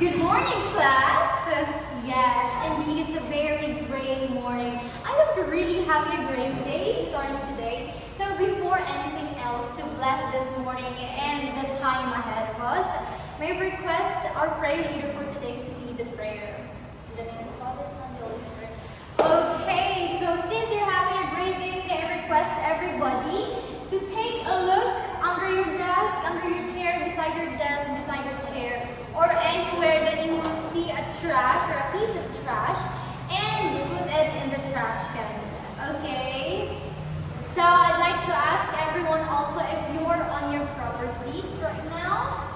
Good morning, class. Yes, indeed, it's a very great morning. I hope you really have a great day starting today. So before anything else, to bless this morning and the time ahead of us, may I request our prayer leader for today to lead the prayer. In the name of the Father, Son, and Holy Spirit. Okay, so since you're having a great day, I request everybody to take a look under your desk, under your chair, beside your desk, beside your chair, or anywhere that you will see a trash or a piece of trash, and put it in the trash can. Okay? So I'd like to ask everyone also if you're on your proper seat right now.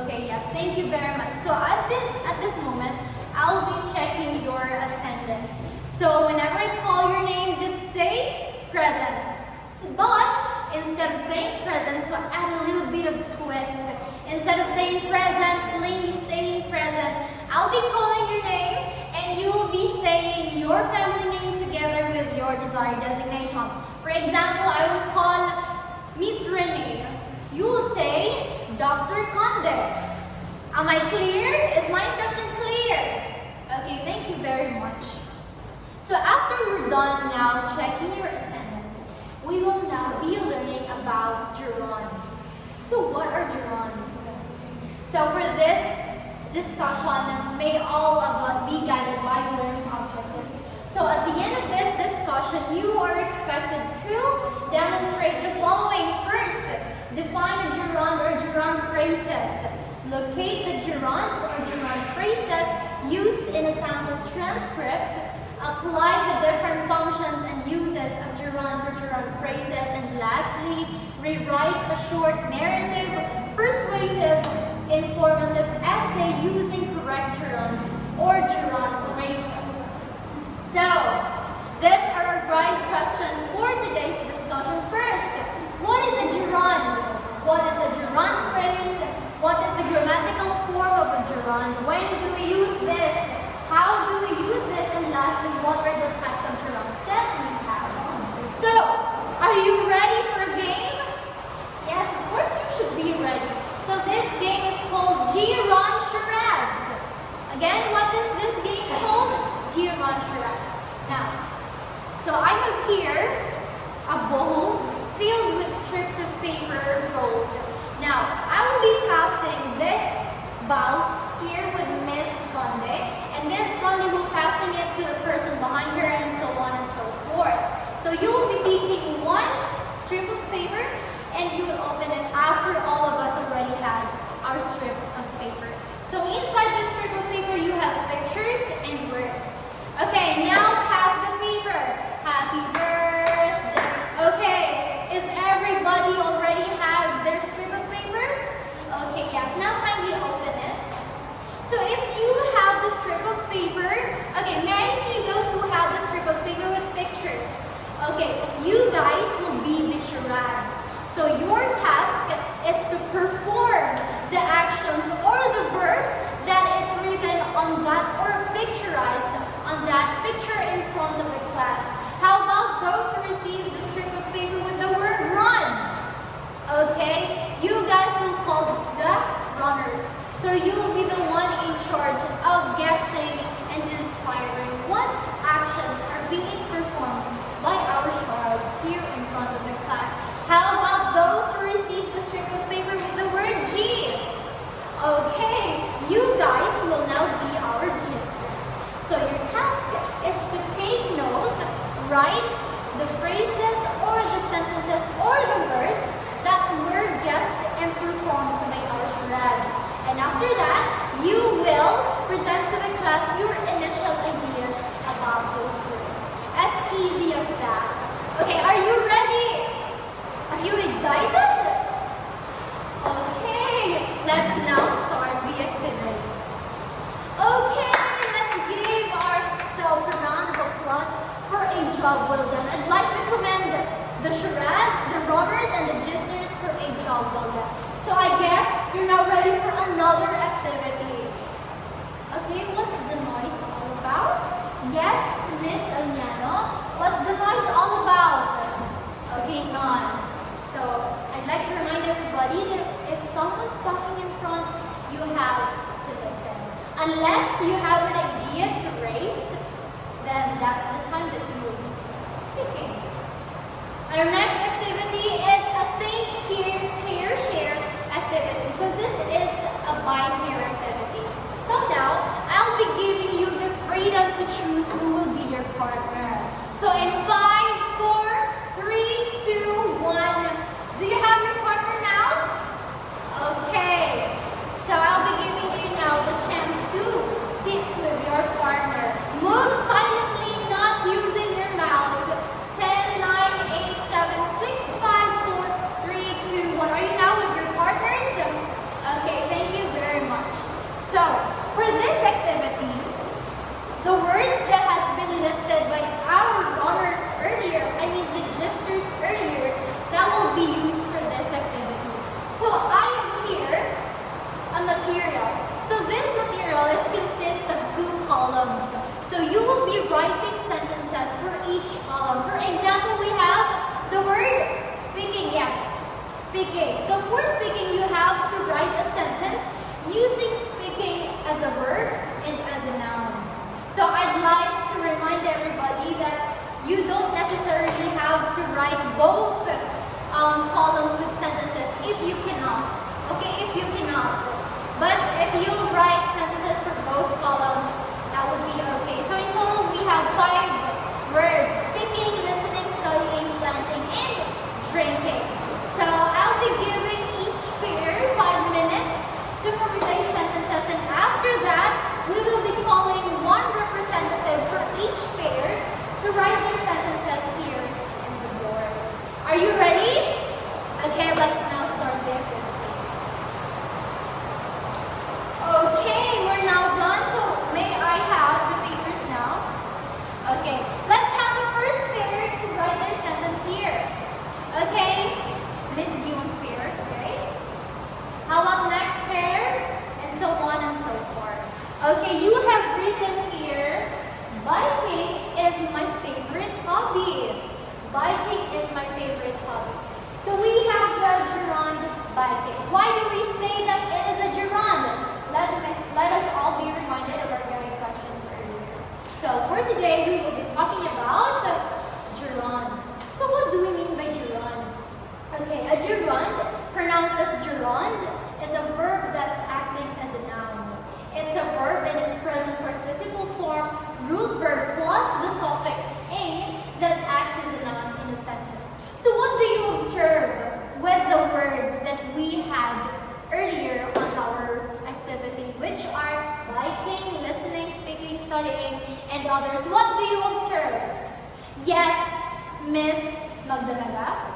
Okay, yes, thank you very much. So at this moment, I'll be checking your attendance. So whenever I call your name, just say present. But instead of saying present, to add a little bit of twist, instead of saying present, plainly saying present, I'll be calling your name and you will be saying your family name together with your desired designation. For example, I will call Miss Renee. You will say Dr. Conde. Am I clear? Is my instruction clear? Okay, thank you very much. So after we're done now checking your attendance, we will now be learning about gerunds. So what are gerunds? So for this discussion, may all of us be guided by learning objectives. So at the end of this discussion, you are expected to demonstrate the following. First, define a gerund or gerund phrases. Locate the gerunds or gerund phrases used in a sample transcript. Apply the different functions and uses of gerunds or gerund phrases. And lastly, rewrite a short narrative, persuasive, informative essay using correct gerunds or gerund phrases. So, these are our right questions for today's discussion. First, what is a gerund? What is a gerund phrase? What is the grammatical form of a gerund? When do we use this? How do we use this? And lastly, what are the types of gerunds that we have? So, are you ready for a game? Yes, of course you should be ready. So this game is called Gerund Charades. Again, what is this game called? Gerund Charades. Now, so I have here a bowl filled with strips of paper rolled. Now, I will be passing this bowl here with Miss Conde, and Miss Conde will passing it to the person behind her, and so on and so forth. So you will be picking one strip of paper, and you will open it after all of us already has our strip of paper. So inside this strip of paper, you have pictures and words. Okay, now pass the paper. Happy birthday. Okay, is everybody already has their strip of paper? Okay, yes, now kindly open it. So if you have the strip of paper, okay, may I see those who have the strip of paper with pictures? Okay, you guys will be the charades. So your task is to perform the actions or the verb that is written on that or picturized on that picture in front of the class. How about those who receive the strip of paper with the word run? Okay, you guys will call the runners. So you will be the one in charge of guessing and inspiring what actions are being performed by our charades here in front of the class. How about those who receive the strip of paper with the word G? Okay, you guys will now be our gisters. So your task is to take note, write the phrases or the sentences or the words that were guessed and performed by our charades. And after that, you will present to the class your initial ideas about those words. As easy as that. Okay, are you ready? Are you excited? Okay, let's now start the activity. Okay, let's give ourselves a round of applause for a job well done. I'd like to commend the charades, the runners, and the gisters for a job well done. So I guess you're now ready for another activity. Okay, what's the noise all about? Yes, Miss Aliano, what's the noise all about? Okay, none. So I'd like to remind everybody that if someone's talking in front, you have to listen. Unless you have an idea to raise, then that's the time that you will be speaking. Our next activity is a think, hear, pair, share activity. So this is a by pair activity. So now, I'll be giving you the freedom to choose who will be your partner. So in 5, 4, 3, 2, 1. Do you have your partner now? Okay. So I'll be giving you now the chance to sit with your partner. Move silently, not using your mouth. 10, 9, 8, 7, 6, 5, 4, 3, 2, 1. Are you now with your partners? Okay, thank you very much. So, for this activity, the words that has been listed by our runners earlier, the gestures earlier, that will be used for this activity. So I am here a material. So this material is consists of 2 columns. So you will be writing sentences for each column. For example, we have the word speaking. Yes, speaking. So for speaking, you have to write a sentence using speaking as a verb and as a noun. So I'd like to remind everybody that you don't necessarily have to write both columns with sentences if you cannot. Okay, if you cannot. But if you write sentences for both columns, that would be okay. So in total, we have 5 words: speaking, listening, studying, planting, and drinking. So I'll be giving each pair 5 minutes to formulate sentences, and after that, we will be calling one representative for each pair to write their sentences here in the board. Are you ready? Okay, let's now start the activity. Okay, we're now done, so may I have the papers now? Okay, let's have the first pair to write their sentence here. Okay, Miss Gion's pair, okay? How about next pair? And so on and so forth. Okay, you have written here, biking is my favorite hobby. Biking is my favorite hobby. So we have the gerund biking. Why do we say that it is a gerund? Let us all be reminded of our very questions earlier. So for today, we will be talking about gerunds. So what do we mean by gerund? Okay, a gerund, pronounced as gerund, is a verb that's acting as a noun. It's a verb in its present participle form, root verb plus the suffix ing that acts as a noun in a sentence. So what do you observe with the words that we had earlier on our activity, which are biking, listening, speaking, studying, and others? What do you observe? Yes, Miss Magdalaga?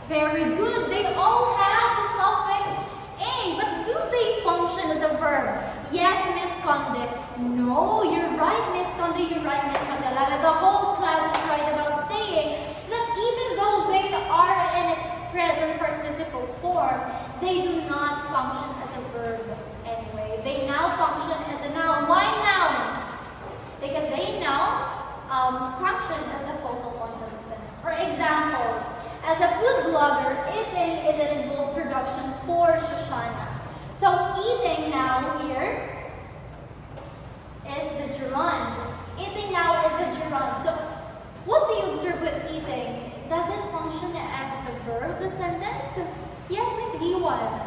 Very good. They all have the suffix ing, but do they function as a verb? Yes, Miss Conde. No, you're right, Miss Conde. You're right, Miss Magdalaga. The whole class is right about saying that even though they are in its present participle form, they do not function as a verb anyway. They now function as a noun. Why noun? Because they now function as the focal point of the sentence. For example, as a food blogger, eating is an involved production for Shoshana. So eating now here is the gerund. Eating now is the gerund. So what do you observe with eating? Does it function as the verb of the sentence? Yes, Miss Giwan.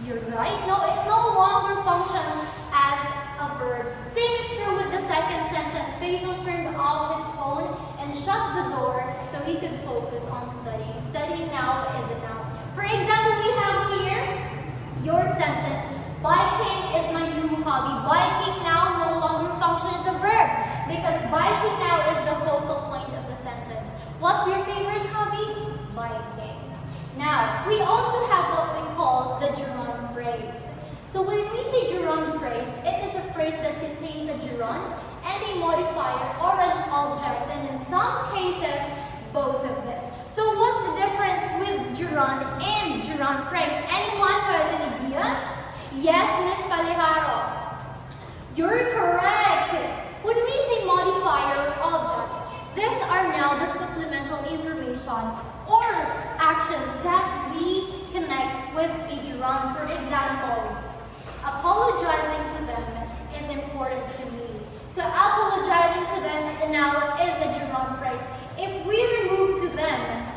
You're right. No, it no longer functions as a verb. Same is true with the second sentence. Faisal turned off his phone and shut the door so he could focus on studying. Studying now is a noun. For example, we have here your sentence. Biking is my new hobby. Biking now no longer functions as a verb because biking now is the focal point of the sentence. What's your favorite hobby? Biking. Now, we also have what we call the gerund phrase. So when we say gerund phrase, it is a phrase that contains a gerund and a modifier or an object, and in some cases, both of this. So what's the difference with gerund and gerund phrase? Anyone who has an idea? Yes, Miss Paliharo. You're correct. When we say modifier or objects, these are now the supplemental information or actions that we connect with a gerund. For example, apologizing to them is important. now is a gerund phrase. If we remove to them,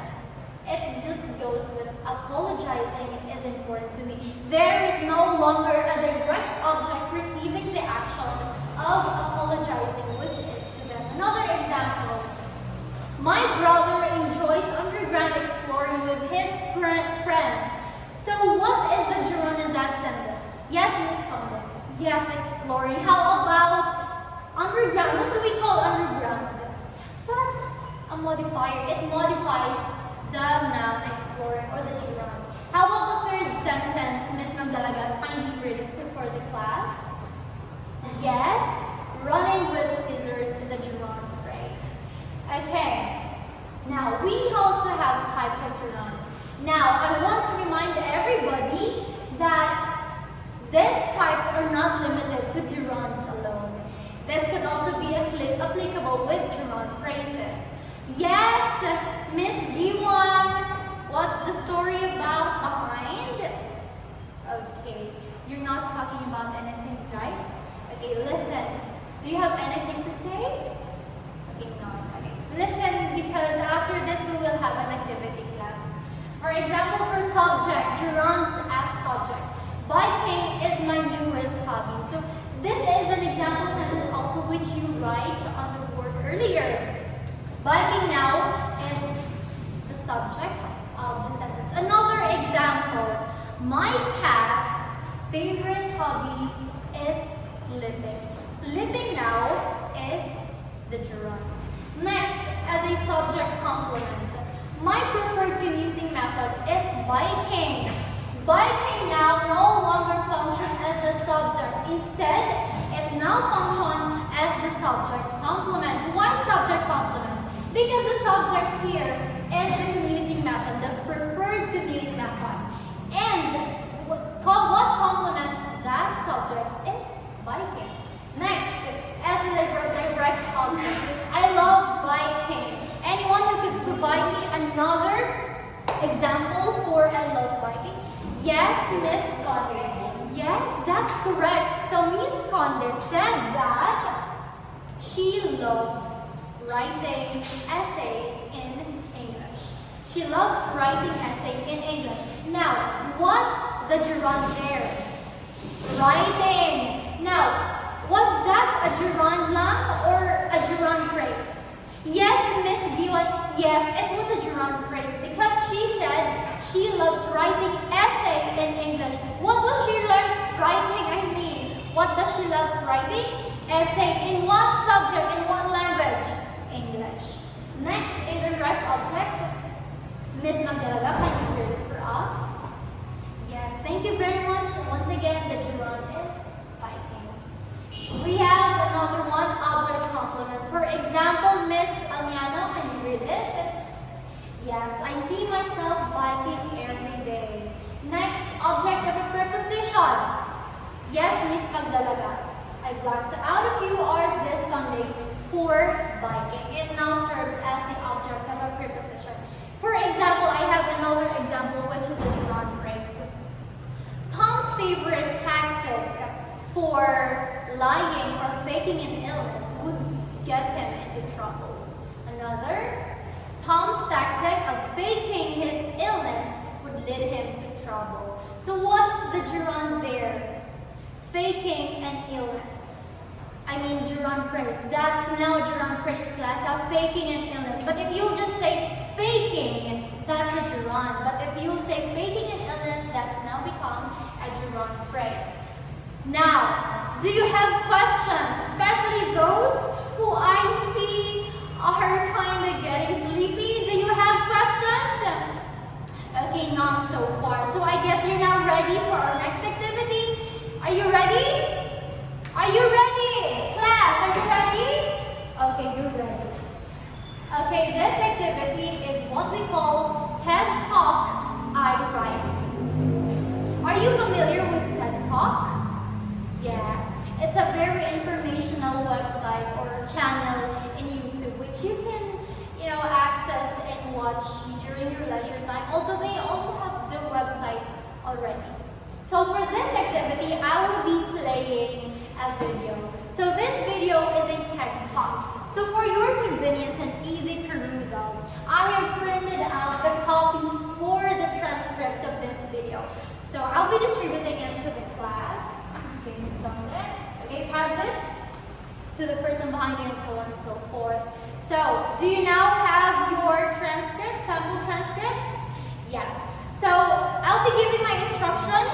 it just goes with apologizing is important to me. There is no longer a direct object receiving the action of apologizing, which is to them. Another example. My brother enjoys underground exploring with his friends. So what is the gerund in that sentence? Yes, Miss Fonda. Yes, exploring. How about underground? What do we call underground? That's a modifier. It modifies the noun exploring or the gerund. How about the third sentence, Miss Magdalaga? Kindly read it for the class. Yes, running with scissors is a gerund phrase. Okay, now we also have types of gerunds. Now, I want to remind everybody that these types are not limited to gerunds alone. This could also be applicable with gerund phrases. Yes, Miss D1, what's the story about behind? Okay, you're not talking about anything, right? Okay, listen. Do you have anything to say? Okay, no. Okay. Listen, because after this we will have an activity class. For example, for subject, gerunds as subject. Biking is my newest hobby. So this is an example sentence also which you write on the board earlier. Biking now is the subject of the sentence. Another example. My cat's favorite hobby is sleeping. Sleeping now is the gerund. Next, as a subject complement. My preferred commuting method is biking. Biking now no longer functions as the subject. Instead, it now functions as the subject complement. Why subject complement? Because the subject here is the commuting method, the preferred commuting method. And what complements that subject is biking. Next, as the direct object. I love biking. Anyone who could provide me another example for I love biking? Yes, Miss Conde. Yes, that's correct. So Miss Conde said that she loves writing essay in English. She loves writing essay in English. Now, what's the gerund there? Writing. Now, was that a gerund lang or a gerund phrase? Yes, Miss Dion. Yes, it was a gerund phrase because she said she loves writing essay in English. What was she writing? What does she love writing? Essay. In what subject? In what language? English. Next, a direct object. Miss Magdalaga, can you read it for us? Yes, thank you very much. Once again, the gerund is biking. We have another one, object complement. For example, Miss Almiano, can you read it? Yes, I see myself biking every day. Next, object of a preposition. Yes, Miss Magdalaga. I blocked out a few hours this Sunday for biking. It now serves as the object of a preposition. For example, I have another example which is a gerund phrase. Tom's favorite tactic for lying or faking an illness would get him into trouble. Another, Tom's tactic of faking his illness would lead him to trouble. So what's the gerund there? Faking an illness. Gerund phrase. That's now a gerund phrase class of faking an illness. But if you'll just say faking, that's a gerund. But if you'll say faking an illness, that's now become a gerund phrase. Now, do you have questions? Especially those who I see are kind of getting sleepy. Do you have questions? Okay, not so far. So I guess you're now ready for our next activity. Are you ready? Are you ready? Class, are you ready? Okay, you're ready. Okay, this activity is what we call TED Talk I Write. Are you familiar with TED Talk? Yes, it's a very informational website or channel in YouTube which you can, access and watch during your leisure time. Also, they also have the website already. So for this activity, I will be playing a video. So this video is a TED Talk. So for your convenience and easy perusal, I have printed out the copies for the transcript of this video. So I'll be distributing it to the class. Okay, Ms. Bangde. Okay, pass it to the person behind you and so on and so forth. So, do you now have your transcripts, sample transcripts? Yes. So, I'll be giving my instruction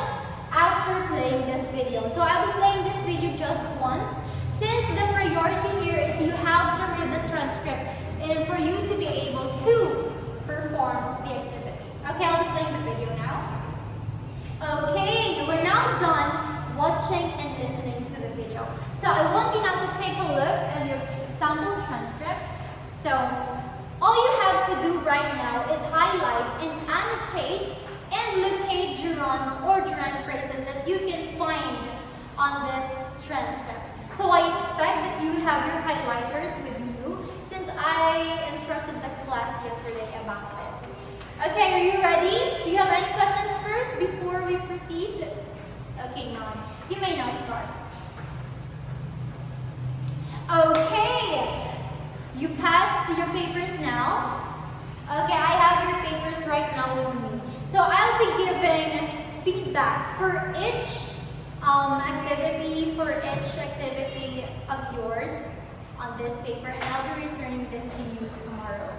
after playing this video. So, I'll be playing this video just once. Since the priority here is you have to read the transcript and for you to be able to perform the activity. Okay, I'll be playing the video now. Okay, we're now done watching and listening to the video. So I want you now to take a look at your sample transcript. So all you have to do right now is highlight and annotate and locate gerunds or gerund phrases that you can find on this transcript. So I expect that you have your highlighters with you since I instructed the class yesterday about this. Okay, are you ready? Do you have any questions first before we proceed? Okay, none. You may now start. Okay, you passed your papers now. Okay, I have your papers right now with me. So I'll be giving feedback for each activity of yours on this paper, and I'll be returning this to you tomorrow.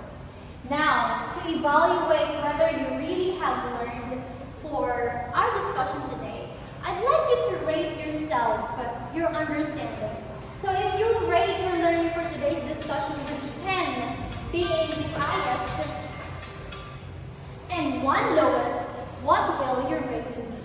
Now, to evaluate whether you really have learned for our discussion today, I'd like you to rate yourself, your understanding. So if you rate your learning for today's discussion with 10 being the highest and 1 lowest, what will your rating be?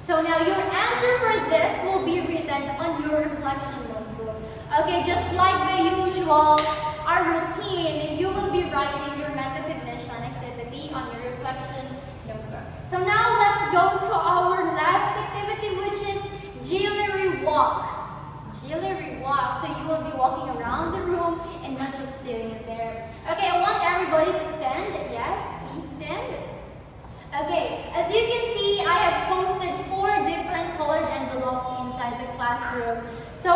So now your answer for this will be written on your reflection notebook. Okay, just like the usual, our routine, you will be writing your metacognition activity on your reflection notebook. So now let's go to our last activity, which is Jewelry Walk. Jewelry Walk. So you will be walking around the room and not just sitting there. Okay, I want everybody to stand. Yes, please stand. Okay, as you can see, I have posted 4 different colored envelopes inside the classroom. So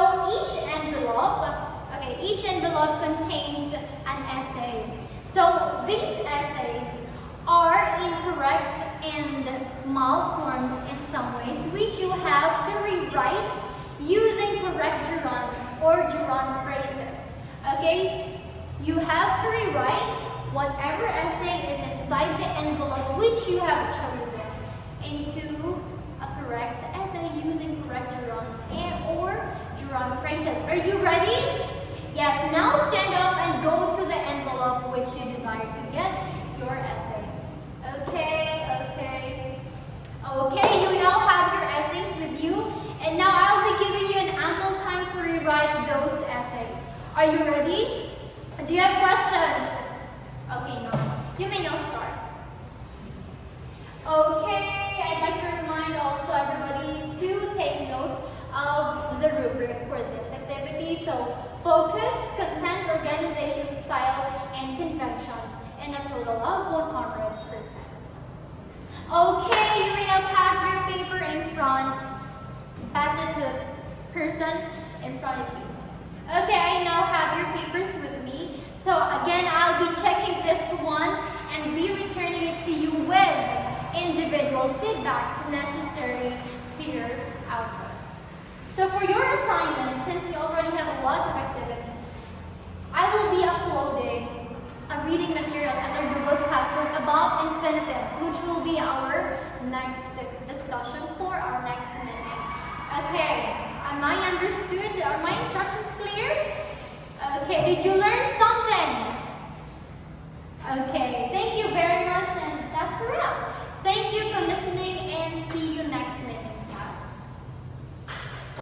each envelope contains an essay. So these essays are incorrect and malformed in some ways, which you have to rewrite using correct gerund or gerund phrases. Okay, you have to rewrite whatever essay is inside the envelope which you have chosen into a correct essay using correct gerunds and or gerund phrases. Are you ready? Yes, now stand up and go to the envelope which you desire to get your essay. Okay, you now have your essays with you, and now I'll be giving you an ample time to rewrite those essays. Are you ready? Do you have questions? Okay, no. You may now start. Okay, I'd like to remind also everybody to take note of the rubric for this activity. So, focus, content, organization, style, and conventions in a total of 100%. Okay, you may now pass your paper in front. Pass it to the person in front of you. Okay, I now have your papers with me. So again, I'll be checking this one and be returning it to you with individual feedbacks necessary to your output. So for your assignment, since we already have a lot of activities, I will be uploading a reading material under Google Classroom about infinitives, which will be our next discussion for our next minute. Okay, am I understood? Are my instructions clear? Okay, did you learn something? Okay,